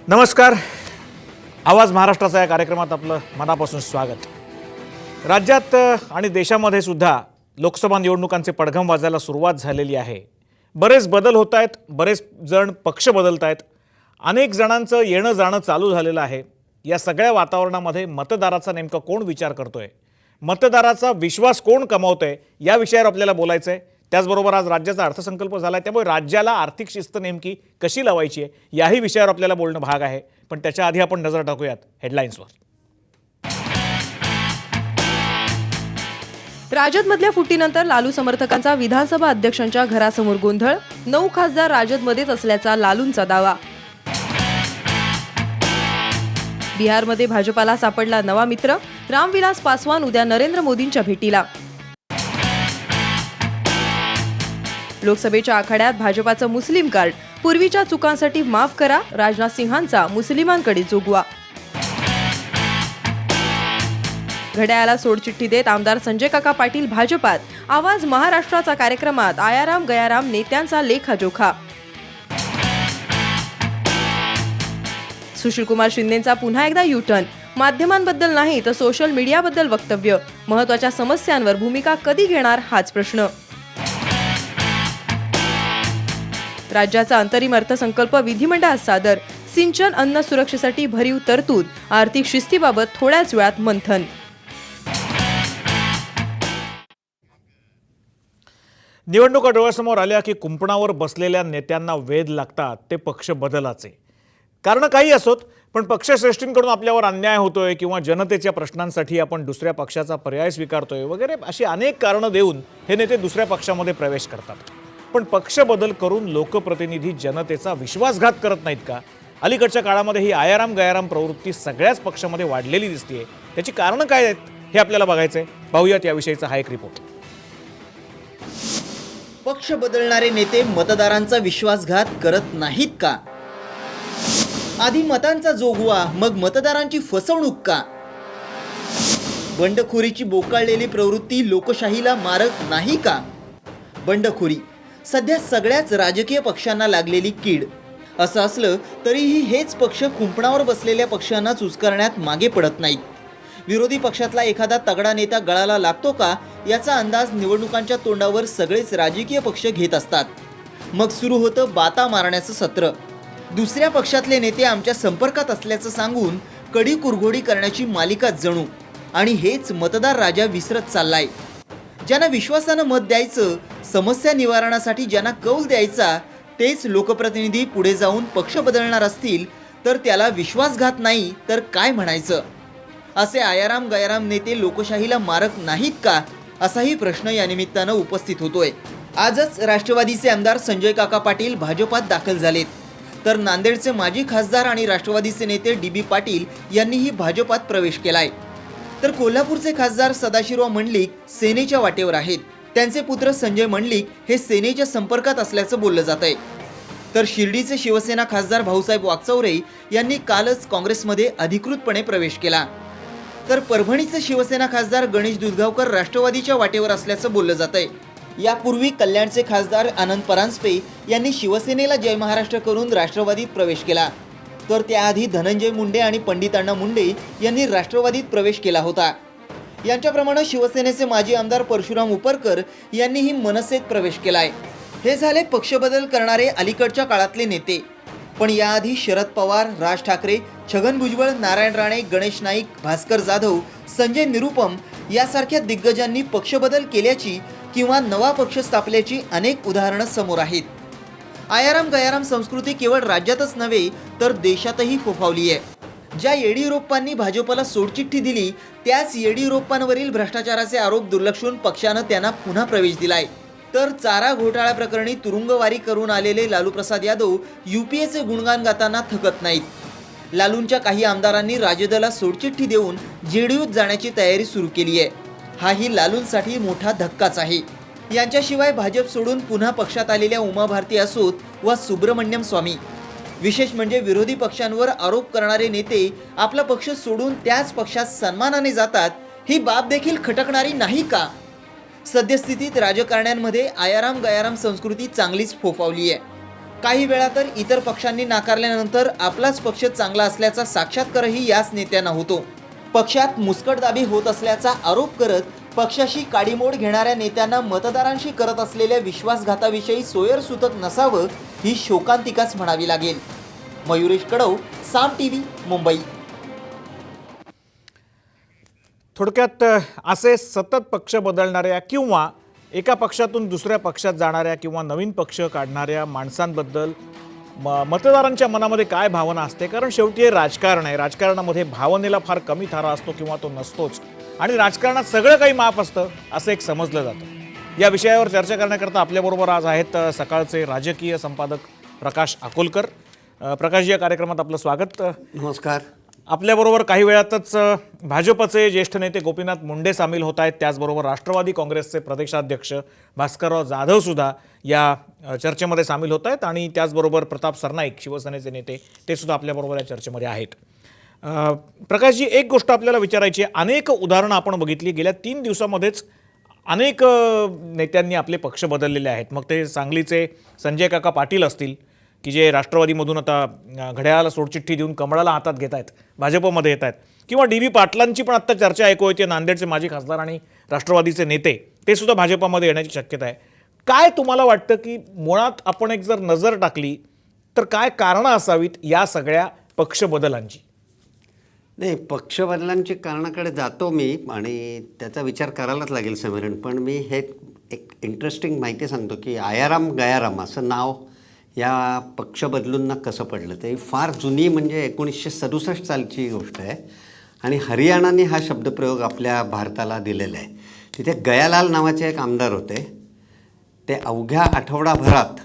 नमस्कार. आवाज महाराष्ट्राचा या कार्यक्रमात आपलं मनापासून स्वागत. राज्यात आणि देशामध्ये सुद्धा लोकसभा निवडणुकांचे पडघम वाजायला सुरुवात झालेली आहे. बरेच बदल होत आहेत, बरेच जण पक्ष बदलत आहेत, अनेक जणांचं येणं जाणं चालू झालेलं आहे. या सगळ्या वातावरणामध्ये मतदाराचा नेमका कोण विचार करतोय, मतदाराचा विश्वास कोण कमावतोय, या विषयावर आपल्याला बोलायचं आहे. त्याचबरोबर आज राज्याचा अर्थसंकल्प झाला आहे, त्यामुळे राज्याला आर्थिक शिस्त नेमकी कशी लावायची आहे याही विषयावर आपल्याला बोलणं भाग आहे. पण त्याच्या आधी आपण नजर टाकूयात हेडलाईन्सवर. राजदमधल्या फुटीनंतर लालू समर्थकांचा विधानसभा अध्यक्षांच्या घरासमोर गोंधळ. 9 खासदार राजदमध्येच असल्याचा लालूंचा दावा. बिहारमध्ये भाजपाला सापडला नवा मित्र. रामविलास पासवान उद्या नरेंद्र मोदींच्या भेटीला. लोकसभेच्या आखाड्यात भाजपाचं मुस्लिम कार्ड. पूर्वीच्या चुकांसाठी माफ करा, राजनाथ सिंहांचा मुस्लिमांकडे जोगवा. घड्याळाला सोडचिठ्ठी देत आमदार संजय काका पाटील भाजपात. आवाज महाराष्ट्राचा कार्यक्रमात आयाराम गयाराम नेत्यांचा लेखाजोखा. सुशीलकुमार शिंदेंचा पुन्हा एकदा युटर्न. माध्यमांबद्दल नाही तर सोशल मीडियाबद्दल वक्तव्य. महत्त्वाच्या समस्यांवर भूमिका कधी घेणार हाच प्रश्न. राज्याचा अंतरिम अर्थसंकल्प विधिमंडळात सादर. सिंचन अन्न सुरक्षेसाठी भरीव तरतूद. आर्थिक शिस्तीबाबत थोड्याच वेळात मंथन. निवडणुका डोळ्यासमोर आल्या की कुंपणावर बसलेल्या नेत्यांना वेध लागतात ते पक्ष बदलाचे. कारण काही असोत, पण पक्षश्रेष्ठींकडून आपल्यावर अन्याय होतोय किंवा जनतेच्या प्रश्नांसाठी आपण दुसऱ्या पक्षाचा पर्याय स्वीकारतोय वगैरे अशी अनेक कारणं देऊन हे नेते दुसऱ्या पक्षामध्ये प्रवेश करतात. पण पक्ष बदल करून लोकप्रतिनिधी जनतेचा विश्वासघात करत नाहीत का? अलीकडच्या काळामध्ये ही आयाराम गयाराम प्रवृत्ती सगळ्याच पक्षामध्ये वाढलेली दिसतेय. त्याची कारणं काय आहेत हे आपल्याला बघायचंय. पाहूयात याविषयीचा हा एक रिपोर्ट. पक्ष बदलणारे नेते मतदारांचा विश्वासघात करत नाहीत का? आधी मतांचा जोगवा, मग मतदारांची फसवणूक का? बंडखोरीची बोकाळलेली प्रवृत्ती लोकशाहीला मारक नाही का? बंडखोरी सध्या सगळ्याच राजकीय पक्षांना लागलेली कीड. असं असलं तरीही हेच पक्ष कुंपणावर बसलेल्या पक्षांना चुचकारण्यात मागे पडत नाहीत. विरोधी पक्षातला एखादा तगडा नेता गळाला लागतो का याचा अंदाज निवडणुकांच्या तोंडावर सगळेच राजकीय पक्ष घेत असतात. मग सुरू होतं बाता मारण्याचं सत्र. दुसऱ्या पक्षातले नेते आमच्या संपर्कात असल्याचं सांगून कडी कुरघोडी करण्याची मालिका जणू. आणि हेच मतदार राजा विसरत चाललाय. ज्यांना विश्वासानं मत द्यायचं, समस्या निवारणासाठी ज्यांना कौल द्यायचा, तेच लोकप्रतिनिधी पुढे जाऊन पक्ष बदलणार असतील तर त्याला विश्वासघात नाही तर काय म्हणायचं? असे आयाराम गयाराम नेते लोकशाहीला मारक नाहीत का, असाही प्रश्न या निमित्तानं उपस्थित होतोय. आजच राष्ट्रवादीचे आमदार संजय काका पाटील भाजपात दाखल झालेत, तर नांदेडचे माजी खासदार आणि राष्ट्रवादीचे नेते DB पाटील यांनीही भाजपात प्रवेश केलाय. तर कोल्हापूरचे खासदार सदाशिवराव मंडलिक सेनेच्या वाटेवर आहेत. त्यांचे पुत्र संजय मंडलिक हे सेनेच्या संपर्कात असल्याचं बोललं जात आहे. तर शिर्डीचे शिवसेना खासदार भाऊसाहेब वागचौरे यांनी कालच काँग्रेसमध्ये अधिकृतपणे प्रवेश केला. तर परभणीचे शिवसेना खासदार गणेश दुधगावकर राष्ट्रवादीच्या वाटेवर असल्याचं बोललं जात आहे. यापूर्वी कल्याणचे खासदार आनंद परांजपे यांनी शिवसेनेला जय महाराष्ट्र करून राष्ट्रवादीत प्रवेश केला. तर त्याआधी धनंजय मुंडे आणि पंडित अण्णा मुंडे यांनी राष्ट्रवादीत प्रवेश केला होता. यांच्याप्रमाणे शिवसेनेचे माजी आमदार परशुराम उपरकर यांनीही मनसेत प्रवेश केलाय. हे झाले पक्षबदल करणारे अलीकडच्या काळातले नेते. पण याआधी शरद पवार, राज ठाकरे, छगन भुजबळ, नारायण राणे, गणेश नाईक, भास्कर जाधव, संजय निरुपम यासारख्या दिग्गजांनी पक्षबदल केल्याची किंवा नवा पक्ष स्थापल्याची अनेक उदाहरणं समोर आहेत. आयाराम गयाराम संस्कृती केवळ राज्यातच नव्हे तर देशातही फोफावली आहे. ज्या येडियुरप्पांनी भाजपला सोडचिठ्ठी दिली त्याच येडियुरप्पांवरील भ्रष्टाचाराचे आरोप दुर्लक्षून पक्षानं त्यांना पुन्हा प्रवेश दिलाय. तर चारा घोटाळा प्रकरणी तुरुंगवारी करून आलेले लालू प्रसाद यादव UPAचे गुणगान गाताना थकत नाहीत. लालूंच्या काही आमदारांनी राजदला सोडचिठ्ठी देऊन JDUत जाण्याची तयारी सुरू केली आहे. हाही लालूंसाठी मोठा धक्काच आहे. यांच्याशिवाय भाजप सोडून पुन्हा पक्षात आलेल्या उमा भारती असोत वा सुब्रमण्यम स्वामी. विशेष म्हणजे विरोधी पक्षांवर आरोप करणारे नेते आपला पक्ष सोडून त्याच पक्षात सन्मानाने जातात, ही बाब देखील खटकणारी नाही का? सद्यस्थितीत राजकारण्यांमध्ये आयाराम गयाराम संस्कृती चांगलीच फोफावली आहे. काही वेळा तर इतर पक्षांनी नाकारल्यानंतर आपलाच पक्ष चांगला असल्याचा साक्षात्कारही याच नेत्यांना होतो. पक्षात मुस्कटदाबी होत असल्याचा आरोप करत पक्षाशी काडीमोड घेणाऱ्या नेत्यांना मतदारांशी करत असलेल्या विश्वासघाताविषयी सोयरसूतक नसावं ही शोकांतिकाच म्हणावी लागेल. मयुरेश कडव, साम टीव्ही, मुंबई. थोडक्यात असे सतत पक्ष बदलणाऱ्या किंवा एका पक्षातून दुसऱ्या पक्षात जाणाऱ्या किंवा नवीन पक्ष काढणाऱ्या माणसांबद्दल मतदारांच्या मनामध्ये काय भावना असते, कारण शेवटी हे राजकारण आहे. राजकारणामध्ये भावनेला फार कमी थारा असतो किंवा तो नसतोच, आणि राजकारणात सगळं काही माफ असतं असं एक समजलं जातं. या विषयावर चर्चा करण्याकरता आपल्याबरोबर आज आहेत सकाळचे राजकीय संपादक प्रकाश अकोलकर. प्रकाशजी, या कार्यक्रमात आपलं स्वागत. नमस्कार. आपल्याबरोबर काही वेळातच भाजपचे ज्येष्ठ नेते गोपीनाथ मुंडे सामील होत आहेत. त्याचबरोबर राष्ट्रवादी काँग्रेसचे प्रदेशाध्यक्ष भास्करराव जाधव सुद्धा या चर्चेमध्ये सामील होत आहेत, आणि त्याचबरोबर प्रताप सरनाईक शिवसेनेचे नेते ते सुद्धा आपल्याबरोबर या चर्चेमध्ये आहेत. प्रकाशजी, एक गोष्ट आपल्याला विचारायची आहे. अनेक उदाहरणं आपण बघितली. गेल्या 3 दिवसामध्येच अनेक नेत्यांनी आपले पक्ष बदललेले आहेत. मग ते सांगलीचे संजय काका पाटील असतील, की जे राष्ट्रवादीमधून आता घड्याळाला सोडचिठ्ठी देऊन कमळाला हातात घेत आहेत, भाजपमध्ये येत आहेत, किंवा डी बी पाटलांची पण आत्ता चर्चा ऐकू येते. नांदेडचे माजी खासदार आणि राष्ट्रवादीचे नेते ते सुद्धा भाजपमध्ये येण्याची शक्यता आहे. काय तुम्हाला वाटतं की मुळात आपण एक जर नजर टाकली तर काय कारणं असावीत या सगळ्या पक्ष बदलांची? नाही, पक्ष बदलांची कारणाकडे जातो मी, आणि त्याचा विचार करायलाच लागेल समीरण. पण मी हे एक इंटरेस्टिंग माहिती सांगतो की आयाराम गयाराम असं नाव या पक्ष बदलूंना कसं पडलं. ते फार जुनी, म्हणजे 1967 सालची गोष्ट आहे, आणि हरियाणाने हा शब्दप्रयोग आपल्या भारताला दिलेला आहे. तिथे गयालाल नावाचे एक आमदार होते. ते अवघ्या आठवडाभरात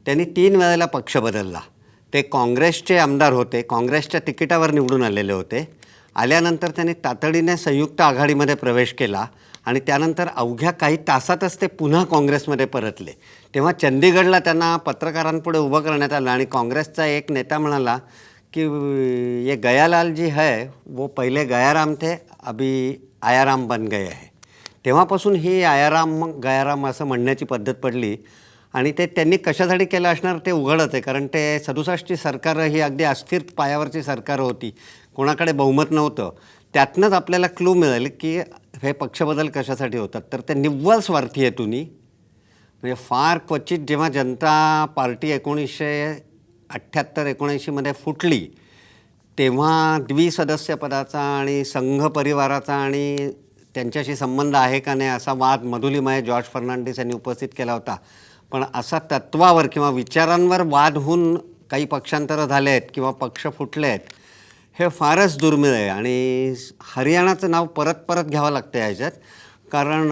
त्यांनी 3 वेळेला पक्ष बदलला. ते काँग्रेसचे आमदार होते, काँग्रेसच्या तिकिटावर निवडून आलेले होते. आल्यानंतर त्यांनी तातडीने संयुक्त आघाडीमध्ये प्रवेश केला, आणि त्यानंतर अवघ्या काही तासातच ते पुन्हा काँग्रेसमध्ये परतले. तेव्हा चंदीगडला त्यांना पत्रकारांपुढे उभं करण्यात आलं, आणि काँग्रेसचा एक नेता म्हणाला कि ये गयालाल जी है वो पहिले गयाराम थे, अभी आयाराम बन गए है. तेव्हापासून ही आयाराम गयाराम असं म्हणण्याची पद्धत पडली. आणि ते त्यांनी कशासाठी केलं असणार ते उघडच आहे, कारण ते 67ची सरकार ही अगदी अस्थिर पायावरची सरकार होती, कोणाकडे बहुमत नव्हतं. त्यातनंच आपल्याला क्लू मिळेल की हे पक्षबदल कशासाठी होतात. तर ते निव्वळ स्वार्थी हेतूनी, म्हणजे फार क्वचित जेव्हा जनता पार्टी 1978-79मध्ये फुटली, तेव्हा द्विसदस्य पदाचा आणि संघ परिवाराचा आणि त्यांच्याशी संबंध आहे का नाही असा वाद मधुलिमाय जॉर्ज फर्नांडिस यांनी उपस्थित केला होता. पण असा तत्वावर किंवा विचारांवर वाद होऊन काही पक्षांतरं झाले आहेत किंवा पक्ष फुटले आहेत, हे फारच दुर्मिळ आहे. आणि हरियाणाचं नाव परत परत घ्यावं लागतं याच्यात, कारण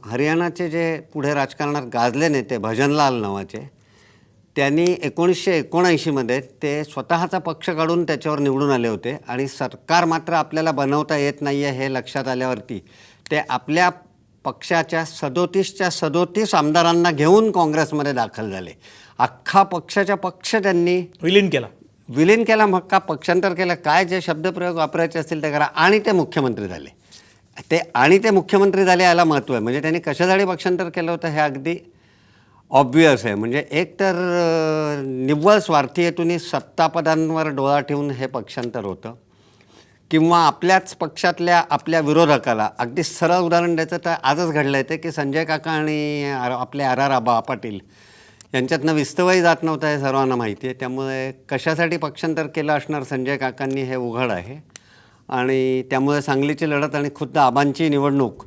हरियाणाचे जे पुढे राजकारणात गाजले नेते भजनलाल नावाचे, त्यांनी 1979मध्ये ते स्वतःचा पक्ष काढून त्याच्यावर निवडून आले होते, आणि सरकार मात्र आपल्याला बनवता येत नाही आहे हे लक्षात आल्यावरती ते आपल्या पक्षाच्या 37च्या 37 आमदारांना घेऊन काँग्रेसमध्ये दाखल झाले. अख्खा पक्षाच्या पक्ष त्यांनी विलीन केला, मग का पक्षांतर केलं, काय जे शब्दप्रयोग वापरायचे असतील ते करा, आणि ते मुख्यमंत्री झाले. ते मुख्यमंत्री झाले याला महत्त्व आहे. म्हणजे त्यांनी कशासाठी पक्षांतर केलं होतं हे अगदी ऑब्वियस आहे. म्हणजे एक तर निव्वळ स्वार्थी हेतून सत्तापदांवर डोळा ठेवून हे पक्षांतर होतं, किंवा आपल्याच पक्षातल्या आपल्या विरोधकाला, अगदी सरळ उदाहरण द्यायचं तर आजच घडलं आहे ते की संजय काका आणि आपले RR आबा पाटील यांच्यातनं विस्तवही जात नव्हतं हे सर्वांना माहिती आहे. त्यामुळे कशासाठी पक्षांतर केलं असणार संजय काकांनी हे उघड आहे. आणि त्यामुळे सांगलीची लढत आणि खुद्द आबांची निवडणूक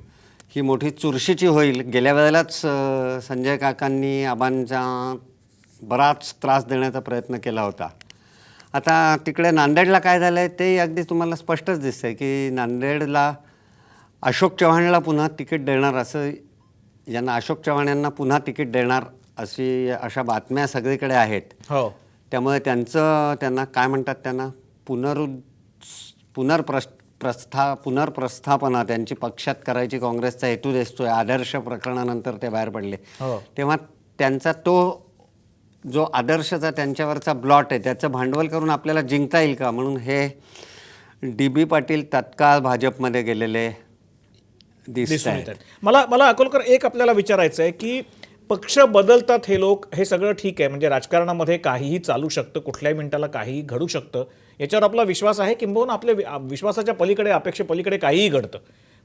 ही मोठी चुरशीची होईल. गेल्या वेळेलाच संजय काकांनी आबांचा बराच त्रास देण्याचा प्रयत्न केला होता. आता तिकडे नांदेडला काय झालं आहे ते अगदी तुम्हाला स्पष्टच दिसतं आहे की नांदेडला अशोक चव्हाणला पुन्हा तिकीट देणार, असं यांना अशोक चव्हाण यांना पुन्हा तिकीट देणार अशा बातम्या सगळीकडे आहेत. हो, त्यामुळे त्यांना काय म्हणतात, त्यांना पुनर्प्रस्थापना त्यांची पक्षात करायची काँग्रेसचा हेतू दिसतोय. आदर्श प्रकरणानंतर ते बाहेर पडले, तेव्हा त्यांचा तो जो आदर्शचा त्यांच्यावरचा ब्लॉट आहे त्याचं भांडवल करून आपल्याला जिंकता येईल का, म्हणून हे DB पाटील तत्काळ भाजपमध्ये गेलेले दिसत आहेत. मला अकोलकर एक आपल्याला विचारायचं आहे की पक्ष बदलतात हे लोक, हे सगळं ठीक आहे, म्हणजे राजकारणामध्ये काहीही चालू शकतं, कुठल्याही मिनिटाला काहीही घडू शकतं, याच्यावर आपला विश्वास आहे, किंबहुना आपल्या विश्वासाच्या पलीकडे, अपेक्षेपलीकडे काहीही घडतं.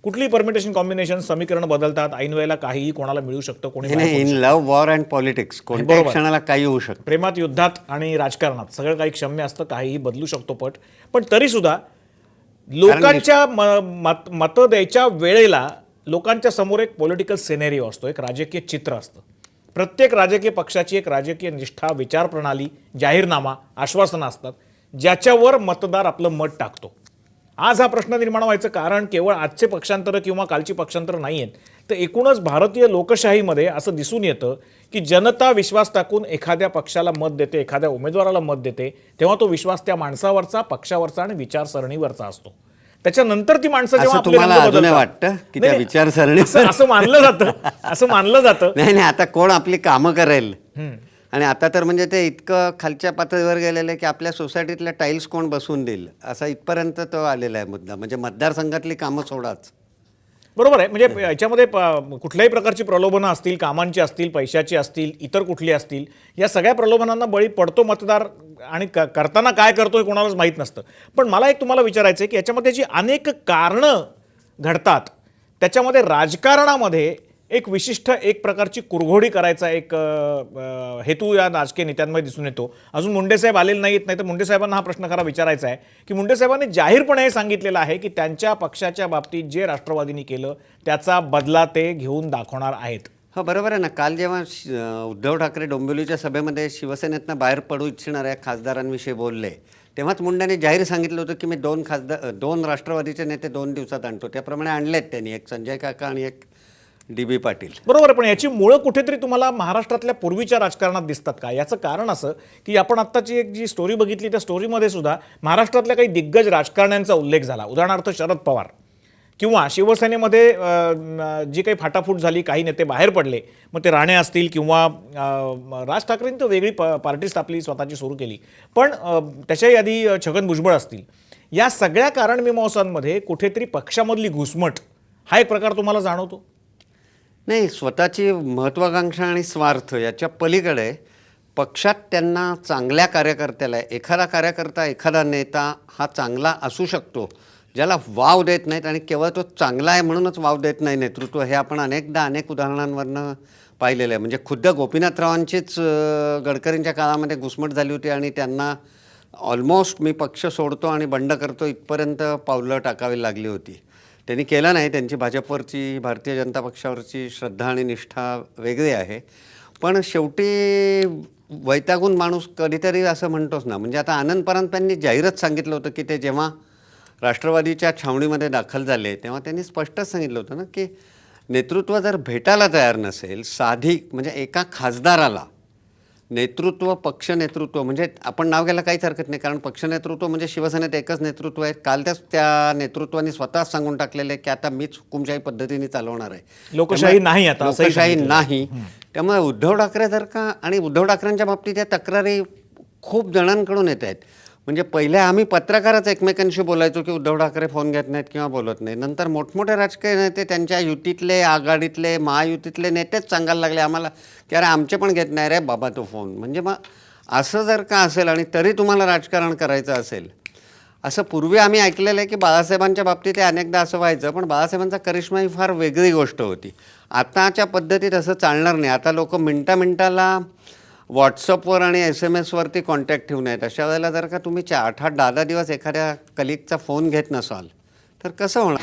कुठलीही परमिटेशन कॉम्बिनेशन, समीकरण बदलतात, ऐन वेळेला काहीही कोणाला मिळू शकतं, कोणी बाहेर पडू इन शकतं. लव्ह वॉर अँड पॉलिटिक्स कोणत्याही बरोबर. क्षणाला काही होऊ शकतं. प्रेमात, युद्धात आणि राजकारणात सगळं काही क्षम्य असतं, काहीही बदलू शकतो पण तरी सुद्धा लोकांच्या मतं द्यायच्या वेळेला लोकांच्या समोर एक पॉलिटिकल सिनेरिओ असतो, एक राजकीय चित्र असतं. प्रत्येक राजकीय पक्षाची एक राजकीय निष्ठा, विचारप्रणाली, जाहीरनामा, आश्वासनं असतात, ज्याच्यावर मतदार आपलं मत टाकतो. आज हा प्रश्न निर्माण व्हायचं कारण केवळ आजचे पक्षांतर किंवा कालची पक्षांतर नाही आहेत, तर एकूणच भारतीय लोकशाहीमध्ये असं दिसून येतं की जनता विश्वास टाकून एखाद्या पक्षाला मत देते, एखाद्या उमेदवाराला मत देते, तेव्हा तो विश्वास त्या माणसावरचा, पक्षावरचा आणि विचारसरणीवरचा असतो. त्याच्यानंतर ती माणसं जेव्हा असं आपले तुम्हाला रंग अजूनही बदलतात- वाटतं की त्या नाही, विचारसरणी असं मानलं जातं. नाही नाही, आता कोण आपली कामं करेल. आणि आता तर म्हणजे ते इतकं खालच्या पातळीवर गेलेलं आहे की आपल्या सोसायटीतल्या टाईल्स कोण बसवून देईल असा इथपर्यंत तो आलेला आहे मुद्दा. म्हणजे मतदारसंघातली कामं सोडाच. बरोबर आहे. म्हणजे याच्यामध्ये कुठल्याही प्रकारची प्रलोभनं असतील, कामांची असतील, पैशाची असतील, इतर कुठली असतील, या सगळ्या प्रलोभनांना बळी पडतो मतदार आणि करताना काय करतो हे कोणालाच माहीत नसतं. पण मला एक तुम्हाला विचारायचं आहे की याच्यामध्ये जी अनेक कारणं घडतात, त्याच्यामध्ये राजकारणामध्ये एक विशिष्ट एक प्रकारची कुरघोडी करायचा एक हेतू या राजकीय नेत्यांमध्ये दिसून येतो. अजून मुंडेसाहेब आलेले नाही तर मुंडेसाहेबांना हा प्रश्न खरा विचारायचा आहे की मुंडेसाहेबांनी जाहीरपणे हे सांगितलेलं आहे की त्यांच्या पक्षाच्या बाबतीत जे राष्ट्रवादीने केलं त्याचा बदला ते घेऊन दाखवणार आहेत. हो बरोबर आहे ना. काल जेव्हा उद्धव ठाकरे डोंबिवलीच्या सभेमध्ये शिवसेनेतनं बाहेर पडू इच्छिणाऱ्या खासदारांविषयी बोलले, तेव्हाच मुंडेने जाहीर सांगितलं होतं की मी दोन राष्ट्रवादीचे नेते 2 दिवसात आणतो. त्याप्रमाणे आणलेत त्यांनी, एक संजय काका आणि एक DB पाटील. बरोबर आहे. पण याची मुळं कुठेतरी तुम्हाला महाराष्ट्रातल्या पूर्वीच्या राजकारणात दिसतात का? याचं कारण असं की आपण आत्ताची एक जी स्टोरी बघितली त्या स्टोरीमध्ये सुद्धा महाराष्ट्रातल्या काही दिग्गज राजकारण्यांचा उल्लेख झाला. उदाहरणार्थ शरद पवार किंवा शिवसेनेमध्ये जी काही फाटाफूट झाली, काही नेते बाहेर पडले, मग ते राणे असतील किंवा राज ठाकरेंनी तर वेगळी पार्टी आपली स्वतःची सुरू केली, पण त्याच्याही आधी छगन भुजबळ असतील. या सगळ्या कारणमीमांसांमध्ये कुठेतरी पक्षामधली घुसमट हा एक प्रकार तुम्हाला जाणवतो? नाही, स्वतःची महत्त्वाकांक्षा आणि स्वार्थ याच्या पलीकडे पक्षात त्यांना चांगल्या कार्यकर्त्याला, एखादा कार्यकर्ता, एखादा नेता हा चांगला असू शकतो ज्याला वाव देत नाहीत आणि केवळ तो चांगला आहे म्हणूनच वाव देत नाही नेतृत्व. हे आपण अनेकदा अनेक उदाहरणांवरनं पाहिलेलं आहे. म्हणजे खुद्द गोपीनाथरावांचीच गडकरींच्या काळामध्ये घुसमट झाली होती आणि त्यांना ऑलमोस्ट मी पक्ष सोडतो आणि बंड करतो इथपर्यंत पावलं टाकावी लागली होती. त्यांनी केलं नाही. त्यांची भाजपवरची, भारतीय जनता पक्षावरची श्रद्धा आणि निष्ठा वेगळी आहे. पण शेवटी वैतागून माणूस कधीतरी असं म्हणतोच ना. म्हणजे आता आनंद परांजपे यांनी जाहीरच सांगितलं होतं की ते जेव्हा राष्ट्रवादीच्या छावणीमध्ये दाखल झाले तेव्हा त्यांनी स्पष्टच सांगितलं होतं ना की नेतृत्व जर भेटायला तयार नसेल, साधी म्हणजे एका खासदाराला नेतृत्व, पक्ष नेतृत्व, म्हणजे आपण नाव घ्यायला काहीच हरकत नाही, कारण पक्ष नेतृत्व म्हणजे शिवसेनेत एकच नेतृत्व आहे. काल त्या नेतृत्वाने स्वतःच सांगून टाकलेलं आहे की आता मीच हुकुमशाही पद्धतीने चालवणार आहे. लोकशाही नाही आता, असंही लोकशाही सांगितलं. नाही. त्यामुळे उद्धव ठाकरे जर का, आणि उद्धव ठाकरेंच्या बाबतीत या तक्रारी खूप जणांकडून येत आहेत. म्हणजे पहिले आम्ही पत्रकारच एकमेकांशी बोलायचो की उद्धव ठाकरे फोन घेत नाहीत किंवा बोलत नाही. नंतर मोठमोठे राजकीय नेते, त्यांच्या युतीतले, आघाडीतले, महायुतीतले नेतेच सांगायला लागले आम्हाला की अरे आमचे पण घेत नाही रे बाबा तो फोन. म्हणजे मग असं जर का असेल आणि तरी तुम्हाला राजकारण करायचं असेल, असं पूर्वी आम्ही ऐकलेलं आहे की बाळासाहेबांच्या बाबतीत ते अनेकदा असं व्हायचं, पण बाळासाहेबांचा करिश्मा ही फार वेगळी गोष्ट होती. आताच्या पद्धतीत असं चालणार नाही. आता लोक मिनटाला व्हॉट्सअपवर आणि SMS वरती कॉन्टॅक्ट ठेवून आहेत. अशा वेळेला जर का तुम्ही 8-10 दिवस एखाद्या कलिगचा फोन घेत नसाल तर कसं होणार?